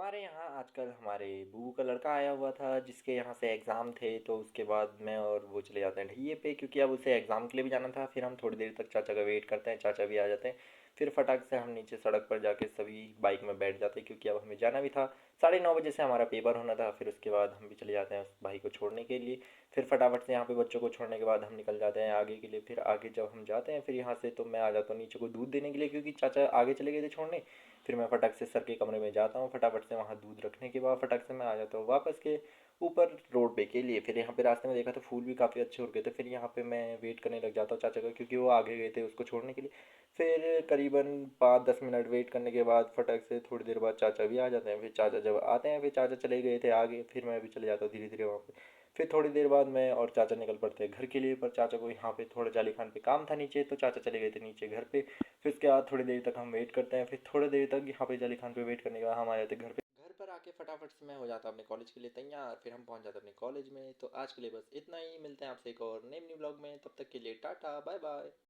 हमारे यहाँ आजकल हमारे बुआ का लड़का आया हुआ था जिसके यहाँ से एग्ज़ाम थे, तो उसके बाद मैं और वो चले जाते हैं ढैये पे, क्योंकि अब उसे एग्ज़ाम के लिए भी जाना था। फिर हम थोड़ी देर तक चाचा का वेट करते हैं, चाचा भी आ जाते हैं। फिर फटाक से हम नीचे सड़क पर जाके सभी बाइक में बैठ जाते हैं, क्योंकि अब हमें जाना भी था। 9:30 बजे से हमारा पेपर होना था। फिर उसके बाद हम भी चले जाते हैं उस भाई को छोड़ने के लिए। फिर फटाफट से यहाँ पे बच्चों को छोड़ने के बाद हम निकल जाते हैं आगे के लिए। फिर आगे जब हम जाते हैं, फिर यहाँ से तो मैं आ जाता हूँ नीचे को दूध देने के लिए, क्योंकि चाचा आगे चले गए थे छोड़ने। फिर मैं फटाक से सर के कमरे में जाता हूँ, फटाफट से वहाँ दूध रखने के बाद फटाक से मैं आ जाता हूँ वापस के ऊपर रोड पे के लिए। फिर यहाँ पे रास्ते में देखा तो फूल भी काफ़ी अच्छे हो गए थे। फिर यहाँ पे मैं वेट करने लग जाता हूँ चाचा का, क्योंकि वो आगे गए थे उसको छोड़ने के लिए। फिर करीबन 5-10 मिनट वेट करने के बाद फटक से थोड़ी देर बाद चाचा भी आ जाते हैं। फिर चाचा जब आते हैं, फिर चाचा चले गए थे आगे, फिर मैं भी चले जाता हूँ धीरे धीरे वहाँ पे। फिर थोड़ी देर बाद मैं और चाचा निकल पड़ते हैं घर के लिए, पर चाचा को यहाँ पे थोड़ा जाली खान पे काम था नीचे, तो चाचा चले गए थे नीचे घर पे। फिर उसके बाद थोड़ी देर तक हम वेट करते हैं। फिर थोड़ी देर तक यहाँ पे जाली खान पे वेट करने के बाद हम आ जाते हैं घर पे। घर पर आके फटाफट से मैं हो जाता अपने कॉलेज के लिए तैयार। फिर हम पहुंच जाते अपने कॉलेज में। तो आज के लिए बस इतना ही, मिलते हैं आपसे एक और नए न्यू ब्लॉग में। तब तक के लिए टाटा बाय बाय।